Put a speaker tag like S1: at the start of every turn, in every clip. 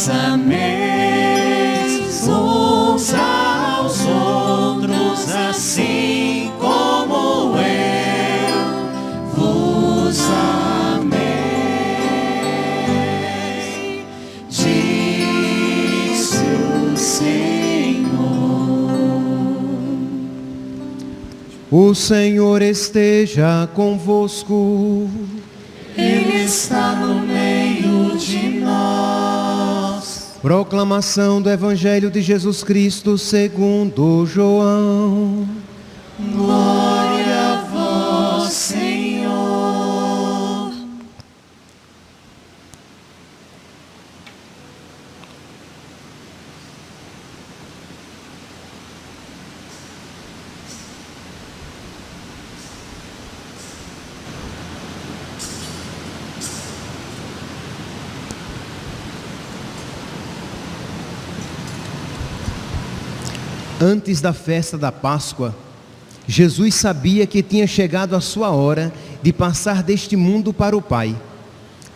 S1: Ameis uns aos outros, assim como eu vos amei, diz o Senhor.
S2: O Senhor esteja convosco.
S1: Ele está no meio de nós.
S2: Proclamação do Evangelho de Jesus Cristo segundo João.
S1: Glória a vós, Senhor.
S2: Antes da festa da Páscoa, Jesus sabia que tinha chegado a sua hora de passar deste mundo para o Pai.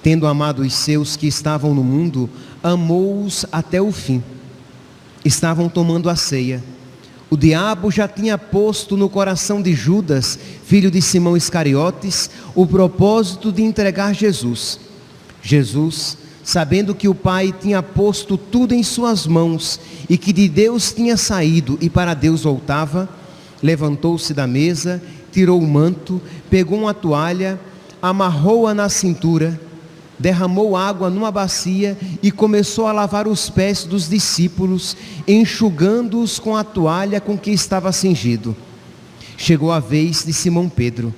S2: Tendo amado os seus que estavam no mundo, amou-os até o fim. Estavam tomando a ceia. O diabo já tinha posto no coração de Judas, filho de Simão Iscariotes, o propósito de entregar Jesus. Jesus, sabendo que o Pai tinha posto tudo em suas mãos e que de Deus tinha saído e para Deus voltava, levantou-se da mesa, tirou o manto, pegou uma toalha, amarrou-a na cintura, derramou água numa bacia e começou a lavar os pés dos discípulos, enxugando-os com a toalha com que estava cingido. Chegou a vez de Simão Pedro.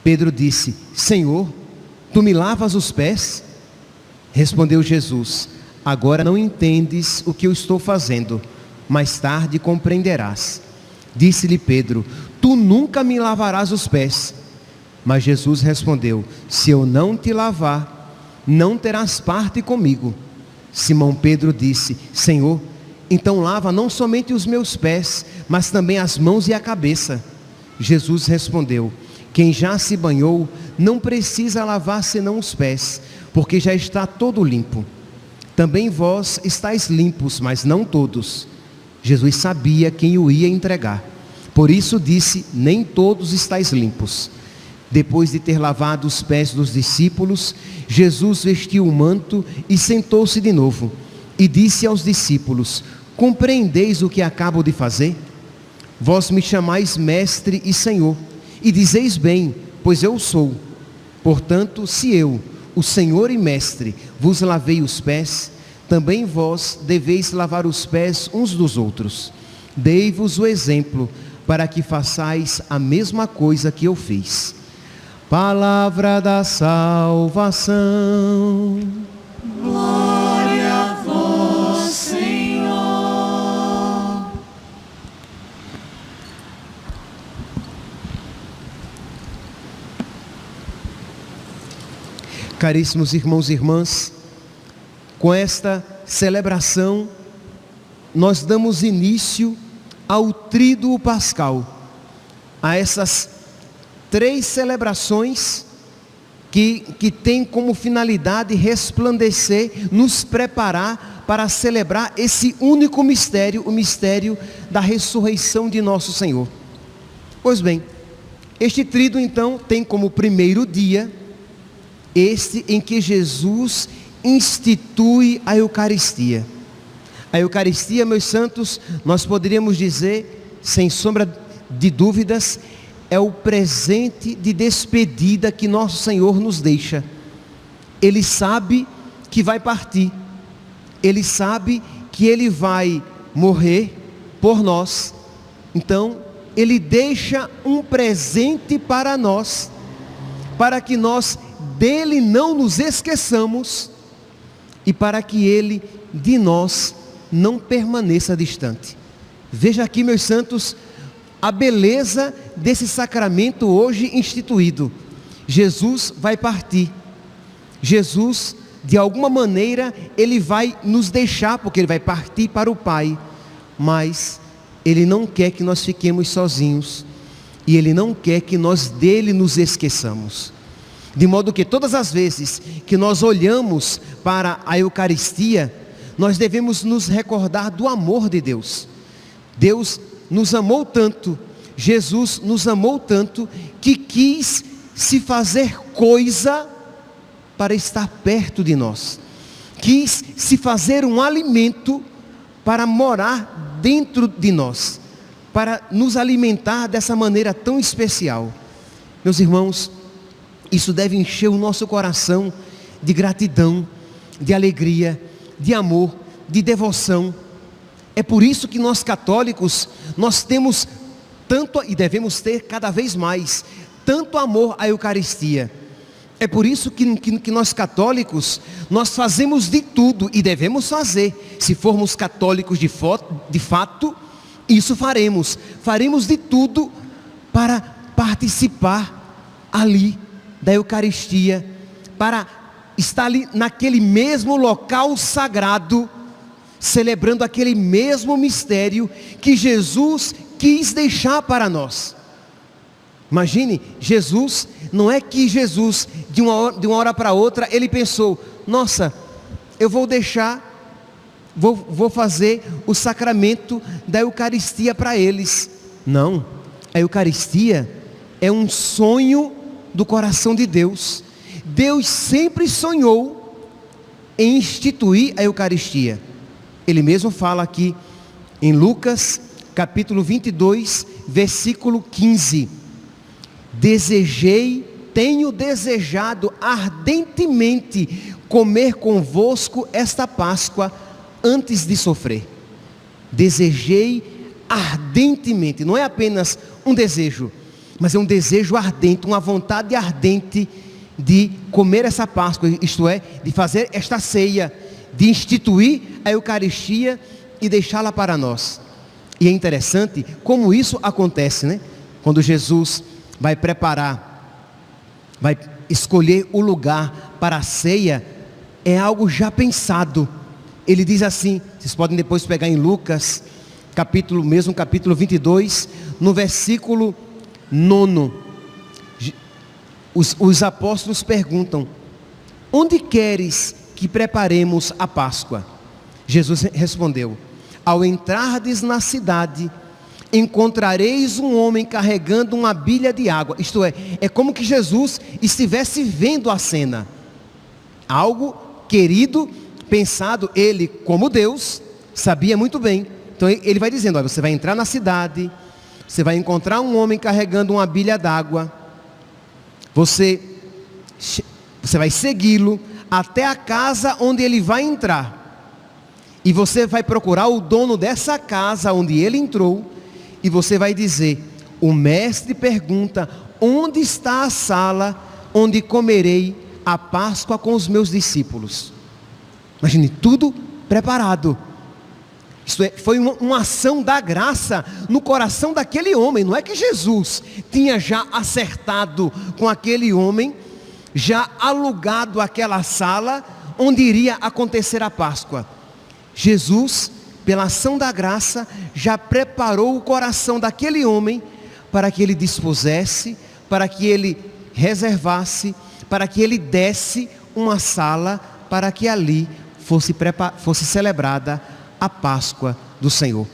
S2: Pedro disse: Senhor, tu me lavas os pés? Respondeu Jesus: agora não entendes o que eu estou fazendo, mais tarde compreenderás. Disse-lhe Pedro: tu nunca me lavarás os pés. Mas Jesus respondeu: se eu não te lavar, não terás parte comigo. Simão Pedro disse: Senhor, então lava não somente os meus pés, mas também as mãos e a cabeça. Jesus respondeu: quem já se banhou não precisa lavar senão os pés, porque já está todo limpo. Também vós estáis limpos, mas não todos. Jesus sabia quem o ia entregar. Por isso disse: nem todos estáis limpos. Depois de ter lavado os pés dos discípulos, Jesus vestiu o manto e sentou-se de novo. E disse aos discípulos: compreendeis o que acabo de fazer? Vós me chamais mestre e senhor, e dizeis bem, pois eu sou. Portanto, se eu, o Senhor e Mestre, vos lavei os pés, também vós deveis lavar os pés uns dos outros. Dei-vos o exemplo, para que façais a mesma coisa que eu fiz. Palavra da salvação.
S1: Glória a vós, Senhor.
S2: Caríssimos irmãos e irmãs, com esta celebração, nós damos início ao Tríduo Pascal, a essas 3 celebrações que têm como finalidade resplandecer, nos preparar para celebrar esse único mistério, o mistério da ressurreição de nosso Senhor. Pois bem, este tríduo então tem como primeiro dia este em que Jesus institui a Eucaristia. A Eucaristia, meus santos, nós poderíamos dizer, sem sombra de dúvidas, é o presente de despedida que nosso Senhor nos deixa. Ele sabe que vai partir, Ele sabe que Ele vai morrer por nós, então Ele deixa um presente para nós, para que nós dele não nos esqueçamos e para que ele de nós não permaneça distante. Veja aqui, meus santos, a beleza desse sacramento hoje instituído. Jesus vai partir. Jesus, de alguma maneira, ele vai nos deixar, porque ele vai partir para o Pai. Mas ele não quer que nós fiquemos sozinhos. E ele não quer que nós dele nos esqueçamos. De modo que todas as vezes que nós olhamos para a Eucaristia, nós devemos nos recordar do amor de Deus. Deus nos amou tanto, Jesus nos amou tanto, que quis se fazer coisa para estar perto de nós. Quis se fazer um alimento para morar dentro de nós, para nos alimentar dessa maneira tão especial. Meus irmãos, isso deve encher o nosso coração de gratidão, de alegria, de amor, de devoção. É por isso que nós católicos, nós temos tanto, e devemos ter cada vez mais, tanto amor à Eucaristia. É por isso que nós católicos, nós fazemos de tudo, e devemos fazer. Se formos católicos de fato, isso faremos. Faremos de tudo para participar ali da Eucaristia, para estar ali naquele mesmo local sagrado, celebrando aquele mesmo mistério que Jesus quis deixar para nós. Imagine, Jesus, não é que Jesus, de uma hora para outra, ele pensou, nossa, eu vou fazer o sacramento da Eucaristia para eles. Não, a Eucaristia é um sonho do coração de Deus. Deus sempre sonhou em instituir a Eucaristia. Ele mesmo fala aqui em Lucas, capítulo 22, versículo 15. Tenho desejado ardentemente comer convosco esta Páscoa antes de sofrer. Desejei ardentemente, não é apenas um desejo, mas é um desejo ardente, uma vontade ardente de comer essa Páscoa, isto é, de fazer esta ceia, de instituir a Eucaristia e deixá-la para nós. E é interessante como isso acontece, né? Quando Jesus vai escolher o lugar para a ceia, é algo já pensado. Ele diz assim, vocês podem depois pegar em Lucas, capítulo 22, no versículo 9. Os apóstolos perguntam, onde queres que preparemos a Páscoa? Jesus respondeu, ao entrardes na cidade, encontrareis um homem carregando uma bilha de água. Isto é como que Jesus estivesse vendo a cena. Algo querido, pensado, ele como Deus, sabia muito bem. Então ele vai dizendo, olha, você vai entrar na cidade, você vai encontrar um homem carregando uma bilha d'água, você vai segui-lo até a casa onde ele vai entrar. E você vai procurar o dono dessa casa onde ele entrou, e você vai dizer, o mestre pergunta, onde está a sala onde comerei a Páscoa com os meus discípulos? Imagine, tudo preparado. Isto foi uma ação da graça no coração daquele homem. Não é que Jesus tinha já acertado com aquele homem, já alugado aquela sala onde iria acontecer a Páscoa. Jesus, pela ação da graça, já preparou o coração daquele homem para que ele dispusesse, para que ele reservasse, para que ele desse uma sala para que ali fosse celebrada a Páscoa do Senhor.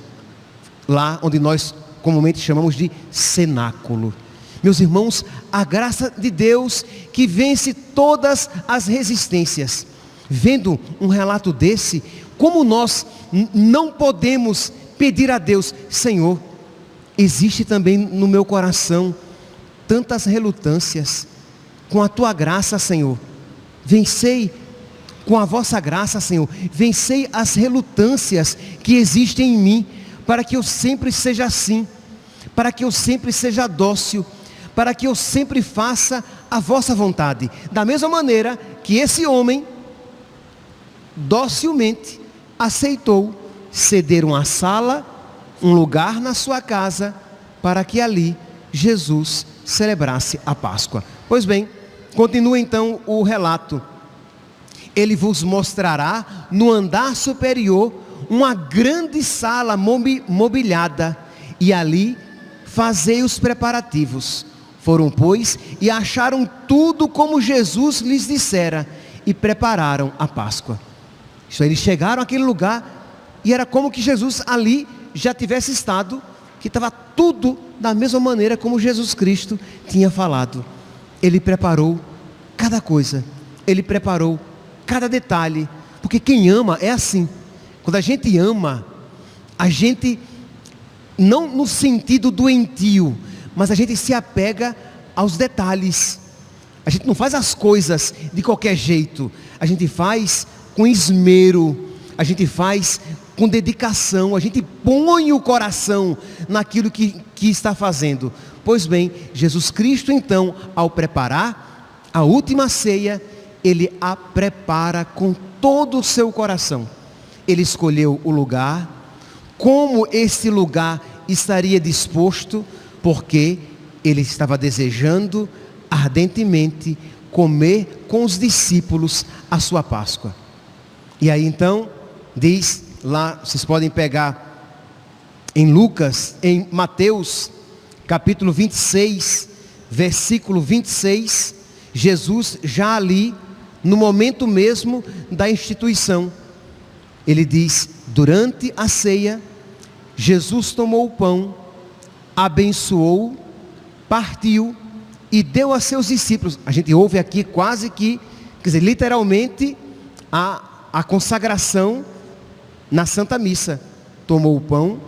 S2: Lá onde nós comumente chamamos de cenáculo. Meus irmãos, a graça de Deus que vence todas as resistências. Vendo um relato desse, como nós não podemos pedir a Deus, Senhor, existe também no meu coração tantas relutâncias, com a tua graça, Senhor, vencei com a vossa graça, Senhor, vencei as relutâncias que existem em mim, para que eu sempre seja assim, para que eu sempre seja dócil, para que eu sempre faça a vossa vontade, da mesma maneira que esse homem docilmente aceitou ceder uma sala, um lugar na sua casa, para que ali Jesus celebrasse a Páscoa. Pois bem, Continua então o relato. Ele vos mostrará no andar superior uma grande sala mobiliada, e ali fazei os preparativos. Foram, pois, e acharam tudo como Jesus lhes dissera, e prepararam a Páscoa. Isso aí, eles chegaram àquele lugar, e era como que Jesus ali já tivesse estado, que estava tudo da mesma maneira como Jesus Cristo tinha falado. Ele preparou cada coisa, ele preparou cada detalhe, porque quem ama é assim. Quando a gente ama, a gente, não no sentido doentio, mas a gente se apega aos detalhes. A gente não faz as coisas de qualquer jeito, a gente faz com esmero, a gente faz com dedicação, a gente põe o coração naquilo que está fazendo. Pois bem, Jesus Cristo então, ao preparar a última ceia, Ele a prepara com todo o seu coração. Ele escolheu o lugar, como esse lugar estaria disposto, porque Ele estava desejando ardentemente comer com os discípulos a sua Páscoa. E aí então, diz lá, vocês podem pegar em Lucas, em Mateus, capítulo 26, versículo 26, Jesus já ali, no momento mesmo da instituição, ele diz: durante a ceia, Jesus tomou o pão, abençoou, partiu e deu a seus discípulos. A gente ouve aqui quase que, quer dizer, literalmente, a consagração na Santa Missa. Tomou o pão,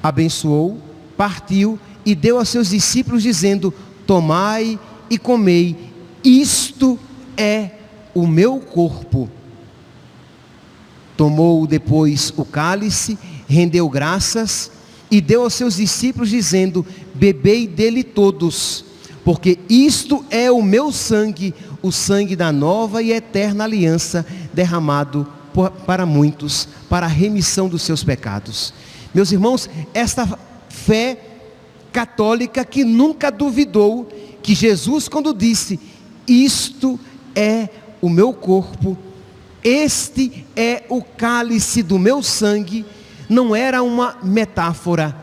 S2: abençoou, partiu e deu a seus discípulos, dizendo: tomai e comei, isto é o meu corpo. Tomou depois o cálice, rendeu graças e deu aos seus discípulos, dizendo: bebei dele todos, porque isto é o meu sangue, o sangue da nova e eterna aliança, derramado para muitos, para a remissão dos seus pecados. Meus irmãos, esta fé católica que nunca duvidou que Jesus, quando disse: isto é o meu corpo, este é o cálice do meu sangue, não era uma metáfora,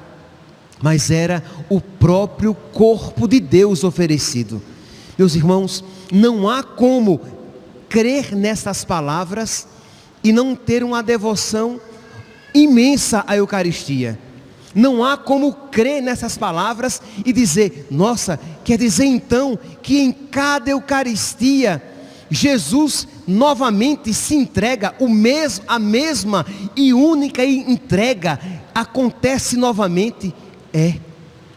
S2: mas era o próprio corpo de Deus oferecido. Meus irmãos, não há como crer nessas palavras e não ter uma devoção imensa à Eucaristia. Não há como crer nessas palavras e dizer: nossa, quer dizer então que em cada Eucaristia Jesus novamente se entrega, a mesma e única entrega acontece novamente. É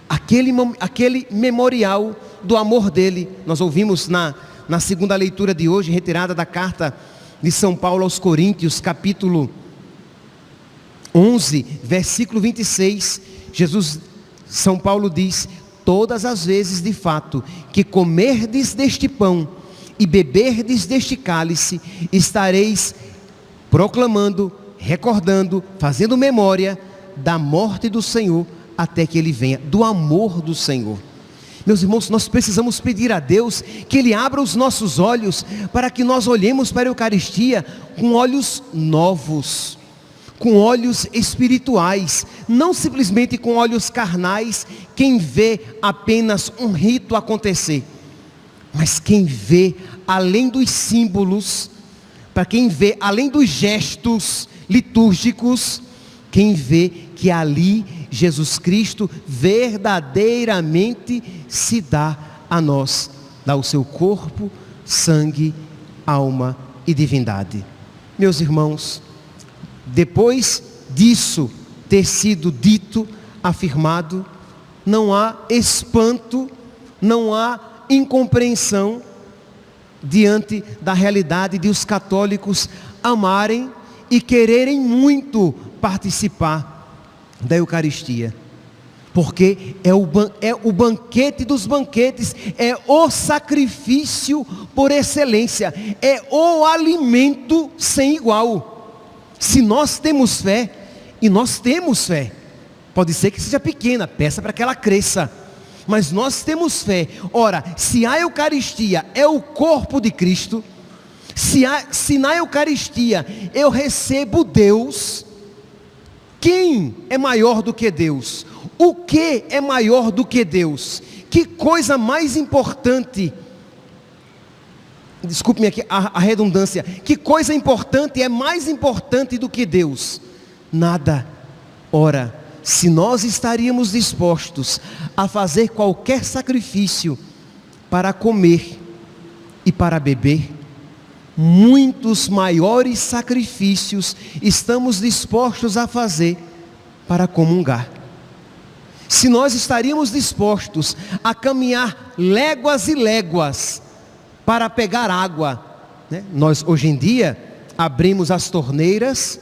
S2: aquele memorial do amor dele. Nós ouvimos na segunda leitura de hoje, retirada da carta de São Paulo aos Coríntios, capítulo 11, versículo 26, São Paulo diz: todas as vezes de fato que comerdes deste pão e beberdes deste cálice, estareis proclamando, recordando, fazendo memória da morte do Senhor, até que Ele venha, do amor do Senhor. Meus irmãos, nós precisamos pedir a Deus que Ele abra os nossos olhos, para que nós olhemos para a Eucaristia com olhos novos, com olhos espirituais, não simplesmente com olhos carnais, quem vê apenas um rito acontecer, mas quem vê além dos símbolos, para quem vê além dos gestos litúrgicos, quem vê que ali Jesus Cristo verdadeiramente se dá a nós, dá o seu corpo, sangue, alma e divindade. Meus irmãos, depois disso ter sido dito, afirmado, não há espanto, não há incompreensão diante da realidade de os católicos amarem e quererem muito participar da Eucaristia, porque é o banquete dos banquetes, é o sacrifício por excelência, é o alimento sem igual. Se nós temos fé, e nós temos fé, pode ser que seja pequena, peça para que ela cresça. mas nós temos fé. Ora, se a Eucaristia é o corpo de Cristo, se na Eucaristia eu recebo Deus, quem é maior do que Deus? O que é maior do que Deus? Que coisa mais importante, desculpe-me aqui a redundância, que coisa importante é mais importante do que Deus? Nada. Ora, se nós estaríamos dispostos a fazer qualquer sacrifício para comer e para beber, muitos maiores sacrifícios estamos dispostos a fazer para comungar. Se nós estaríamos dispostos a caminhar léguas e léguas para pegar água, né? Nós hoje em dia abrimos as torneiras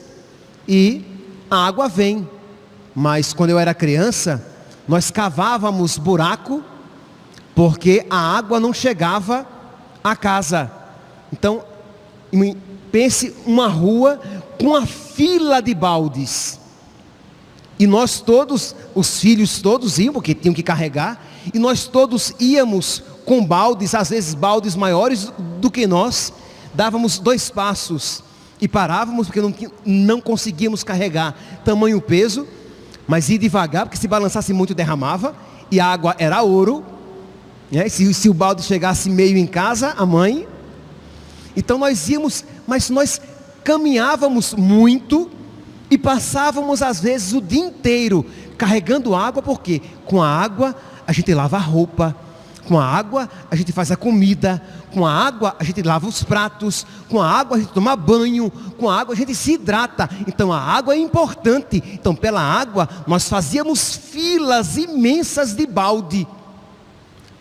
S2: e a água vem, mas quando eu era criança, nós cavávamos buraco, porque a água não chegava à casa. Então, pense uma rua com uma fila de baldes, e nós todos, os filhos todos iam, porque tinham que carregar, e nós todos íamos com baldes, às vezes baldes maiores do que nós, dávamos 2 passos, e parávamos, porque não conseguíamos carregar tamanho peso, mas ia devagar, porque se balançasse muito derramava, e a água era ouro, né? Se o balde chegasse meio em casa, a mãe, então nós íamos, mas nós caminhávamos muito, e passávamos às vezes o dia inteiro carregando água, porque com a água a gente lava a roupa, com a água a gente faz a comida, com a água a gente lava os pratos, com a água a gente toma banho, com a água a gente se hidrata. Então a água é importante. Então pela água nós fazíamos filas imensas de balde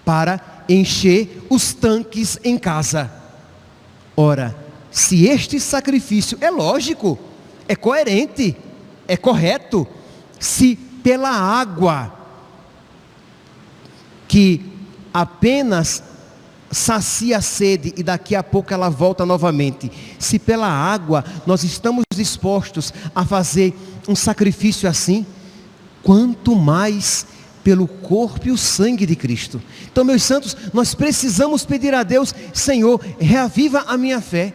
S2: para encher os tanques em casa. Ora, se este sacrifício é lógico, é coerente, é correto, se pela água que apenas sacia a sede e daqui a pouco ela volta novamente, se pela água nós estamos dispostos a fazer um sacrifício assim, quanto mais pelo corpo e o sangue de Cristo. Então, meus santos, nós precisamos pedir a Deus: Senhor, reaviva a minha fé,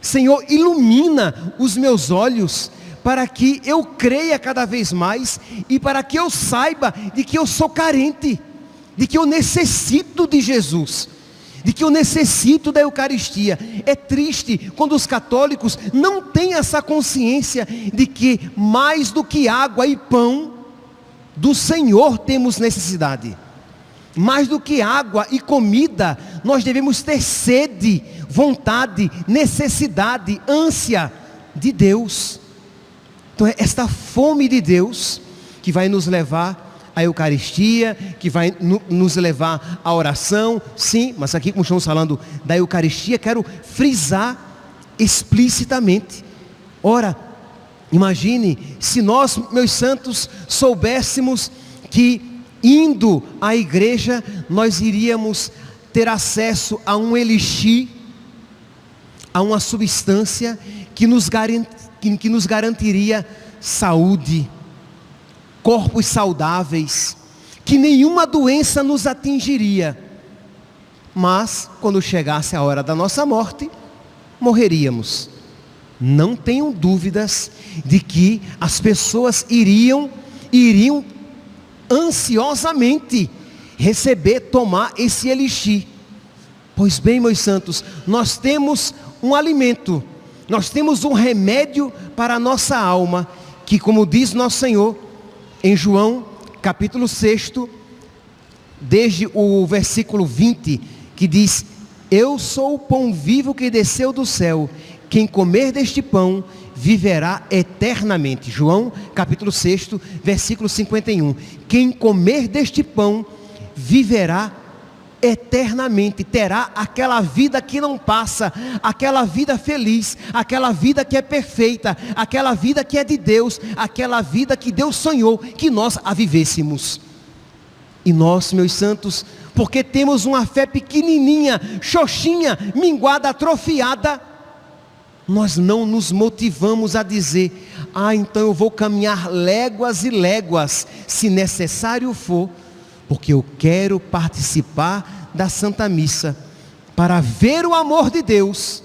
S2: Senhor, ilumina os meus olhos, para que eu creia cada vez mais, e para que eu saiba de que eu sou carente, de que eu necessito de Jesus, de que eu necessito da Eucaristia. É triste quando os católicos não têm essa consciência de que mais do que água e pão, do Senhor temos necessidade. Mais do que água e comida, nós devemos ter sede, vontade, necessidade, ânsia de Deus. Então é esta fome de Deus que vai nos levar à Eucaristia, que vai nos levar à oração. Sim, mas aqui, como estamos falando da Eucaristia, quero frisar explicitamente. Ora, imagine se nós, meus santos, soubéssemos que indo à igreja nós iríamos ter acesso a um elixir, a uma substância que nos garantiria saúde, corpos saudáveis, que nenhuma doença nos atingiria, mas quando chegasse a hora da nossa morte, morreríamos. Não tenham dúvidas de que as pessoas iriam ansiosamente tomar esse elixir. Pois bem, meus santos, nós temos um alimento, nós temos um remédio para a nossa alma, que, como diz nosso Senhor em João capítulo 6, desde o versículo 20, que diz: eu sou o pão vivo que desceu do céu, quem comer deste pão viverá eternamente. João capítulo 6, versículo 51. Quem comer deste pão viverá eternamente, terá aquela vida que não passa, aquela vida feliz, aquela vida que é perfeita, aquela vida que é de Deus, aquela vida que Deus sonhou que nós a vivêssemos. E nós, meus santos, porque temos uma fé pequenininha, xoxinha, minguada, atrofiada, nós não nos motivamos a dizer: então eu vou caminhar léguas e léguas, se necessário for, porque eu quero participar da Santa Missa para ver o amor de Deus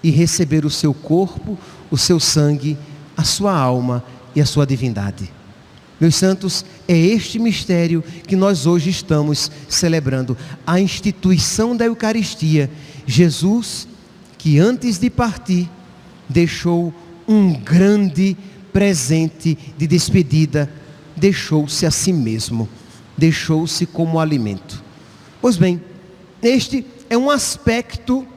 S2: e receber o seu corpo, o seu sangue, a sua alma e a sua divindade. Meus santos, é este mistério que nós hoje estamos celebrando, a instituição da Eucaristia. Jesus, que antes de partir, deixou um grande presente de despedida, deixou-se a si mesmo, deixou-se como alimento. Pois bem, este é um aspecto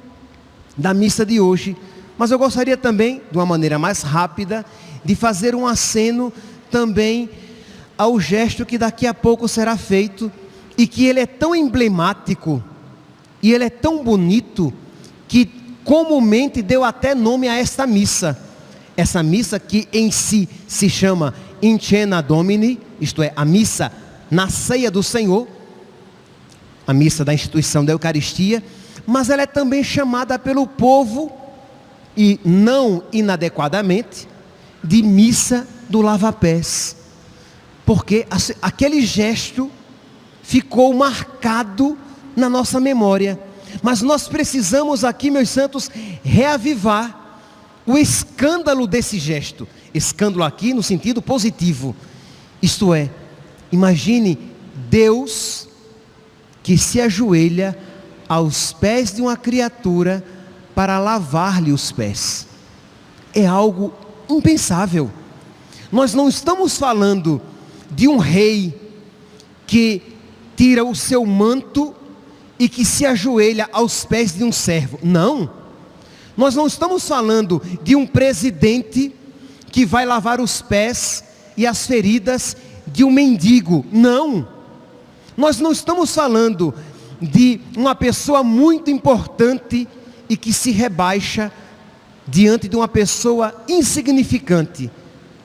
S2: da missa de hoje, mas eu gostaria também, de uma maneira mais rápida, de fazer um aceno também ao gesto que daqui a pouco será feito, e que ele é tão emblemático, e ele é tão bonito, que comumente deu até nome a esta missa. Essa missa que em si se chama In Cena Domini, isto é, a missa na ceia do Senhor, a missa da instituição da Eucaristia, mas ela é também chamada pelo povo, e não inadequadamente, de missa do lava-pés, porque aquele gesto ficou marcado na nossa memória. Mas nós precisamos aqui, meus santos, reavivar o escândalo desse gesto. Escândalo aqui no sentido positivo. Isto é, imagine Deus que se ajoelha aos pés de uma criatura para lavar-lhe os pés. É algo impensável. Nós não estamos falando de um rei que tira o seu manto e que se ajoelha aos pés de um servo. Não. Nós não estamos falando de um presidente que vai lavar os pés e as feridas de um mendigo. Não. Nós não estamos falando de uma pessoa muito importante e que se rebaixa diante de uma pessoa insignificante.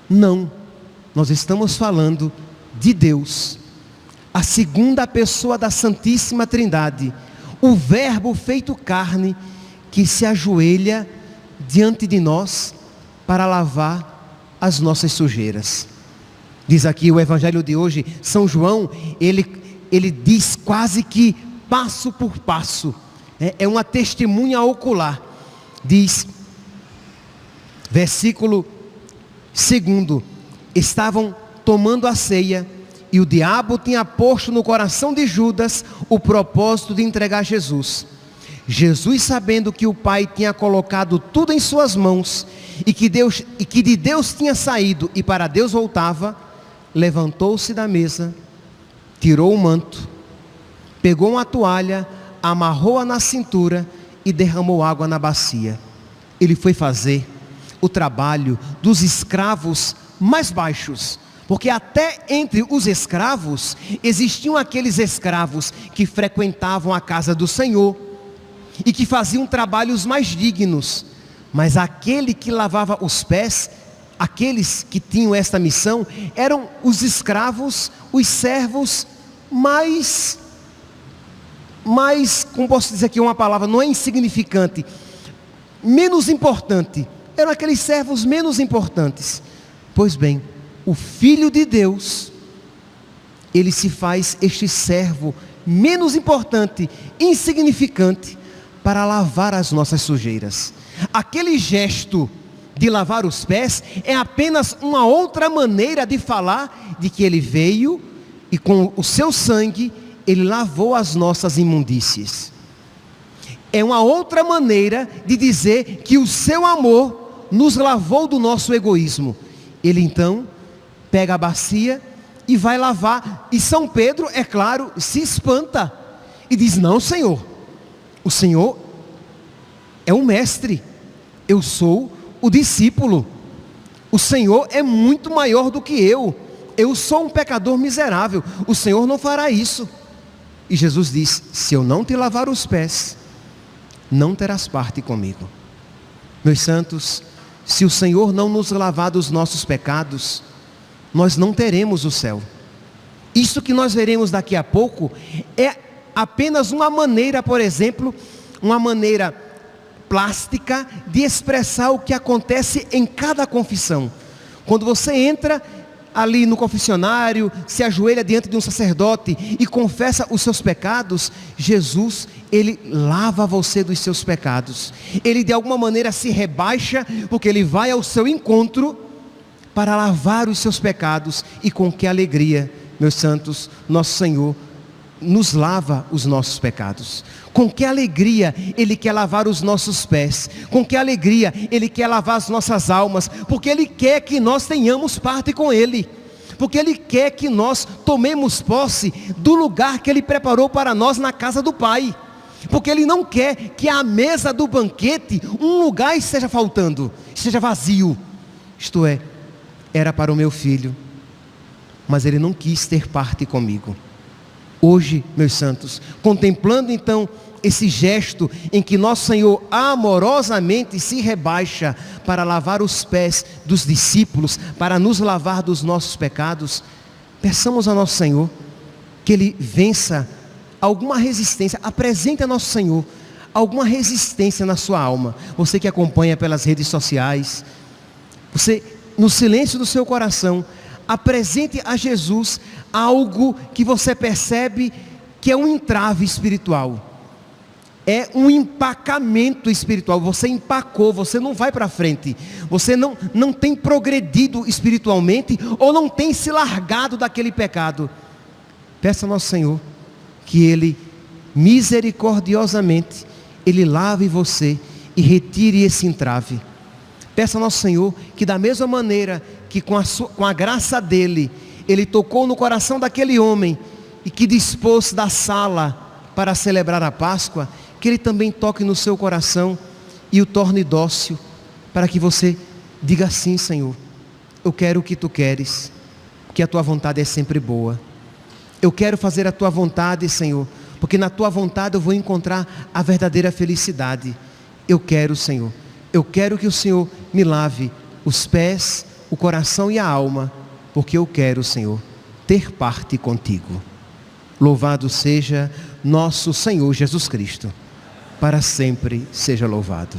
S2: Não. Nós estamos falando de Deus, a segunda pessoa da Santíssima Trindade, o Verbo feito carne, que se ajoelha diante de nós para lavar as nossas sujeiras. Diz aqui o Evangelho de hoje, São João, ele diz quase que passo por passo, é uma testemunha ocular. Diz, versículo 2: estavam tomando a ceia, e o diabo tinha posto no coração de Judas o propósito de entregar Jesus. Jesus, sabendo que o Pai tinha colocado tudo em suas mãos, e que de Deus tinha saído e para Deus voltava, levantou-se da mesa, tirou o manto, pegou uma toalha, amarrou-a na cintura e derramou água na bacia. Ele foi fazer o trabalho dos escravos mais baixos, porque até entre os escravos existiam aqueles escravos que frequentavam a casa do Senhor e que faziam trabalhos mais dignos, mas aquele que lavava os pés, aqueles que tinham esta missão, eram os escravos, os servos mais, como posso dizer aqui uma palavra, não é insignificante, menos importante, eram aqueles servos menos importantes. Pois bem, o Filho de Deus, ele se faz este servo menos importante, insignificante, para lavar as nossas sujeiras. Aquele gesto de lavar os pés é apenas uma outra maneira de falar de que ele veio e com o seu sangue ele lavou as nossas imundícies. É uma outra maneira de dizer que o seu amor nos lavou do nosso egoísmo. Ele então pega a bacia e vai lavar. E São Pedro, é claro, se espanta e diz: não, Senhor, o Senhor é o mestre, eu sou o discípulo, o Senhor é muito maior do que eu sou um pecador miserável, o Senhor não fará isso. E Jesus diz: se eu não te lavar os pés, não terás parte comigo. Meus santos, se o Senhor não nos lavar dos nossos pecados, nós não teremos o céu. Isso que nós veremos daqui a pouco é apenas uma maneira, por exemplo, uma maneira plástica de expressar o que acontece em cada confissão. Quando você entra ali no confessionário, se ajoelha diante de um sacerdote e confessa os seus pecados, Jesus, Ele lava você dos seus pecados. Ele de alguma maneira se rebaixa, porque Ele vai ao seu encontro para lavar os seus pecados. E com que alegria, meus santos, nosso Senhor nos lava os nossos pecados. Com que alegria Ele quer lavar os nossos pés. Com que alegria Ele quer lavar as nossas almas. Porque Ele quer que nós tenhamos parte com Ele. Porque Ele quer que nós tomemos posse do lugar que Ele preparou para nós na casa do Pai. Porque Ele não quer que à mesa do banquete um lugar esteja faltando, esteja vazio. Isto é, era para o meu filho, mas ele não quis ter parte comigo. Hoje, meus santos, contemplando então esse gesto em que nosso Senhor amorosamente se rebaixa para lavar os pés dos discípulos, para nos lavar dos nossos pecados, peçamos a nosso Senhor que Ele vença alguma resistência, apresente a nosso Senhor alguma resistência na sua alma. Você que acompanha pelas redes sociais, você no silêncio do seu coração, apresente a Jesus algo que você percebe que é um entrave espiritual. É um empacamento espiritual. Você empacou, você não vai para frente. Você não tem progredido espiritualmente ou não tem se largado daquele pecado. Peça ao nosso Senhor que Ele misericordiosamente Ele lave você e retire esse entrave. Peça ao nosso Senhor que da mesma maneira que com a graça dEle, Ele tocou no coração daquele homem e que dispôs da sala para celebrar a Páscoa, que Ele também toque no seu coração e o torne dócil, para que você diga assim: Senhor, eu quero o que Tu queres, porque a Tua vontade é sempre boa. Eu quero fazer a Tua vontade, Senhor, porque na Tua vontade eu vou encontrar a verdadeira felicidade. Eu quero, Senhor, eu quero que o Senhor me lave os pés, o coração e a alma, porque eu quero, Senhor, ter parte contigo. Louvado seja nosso Senhor Jesus Cristo, para sempre seja louvado.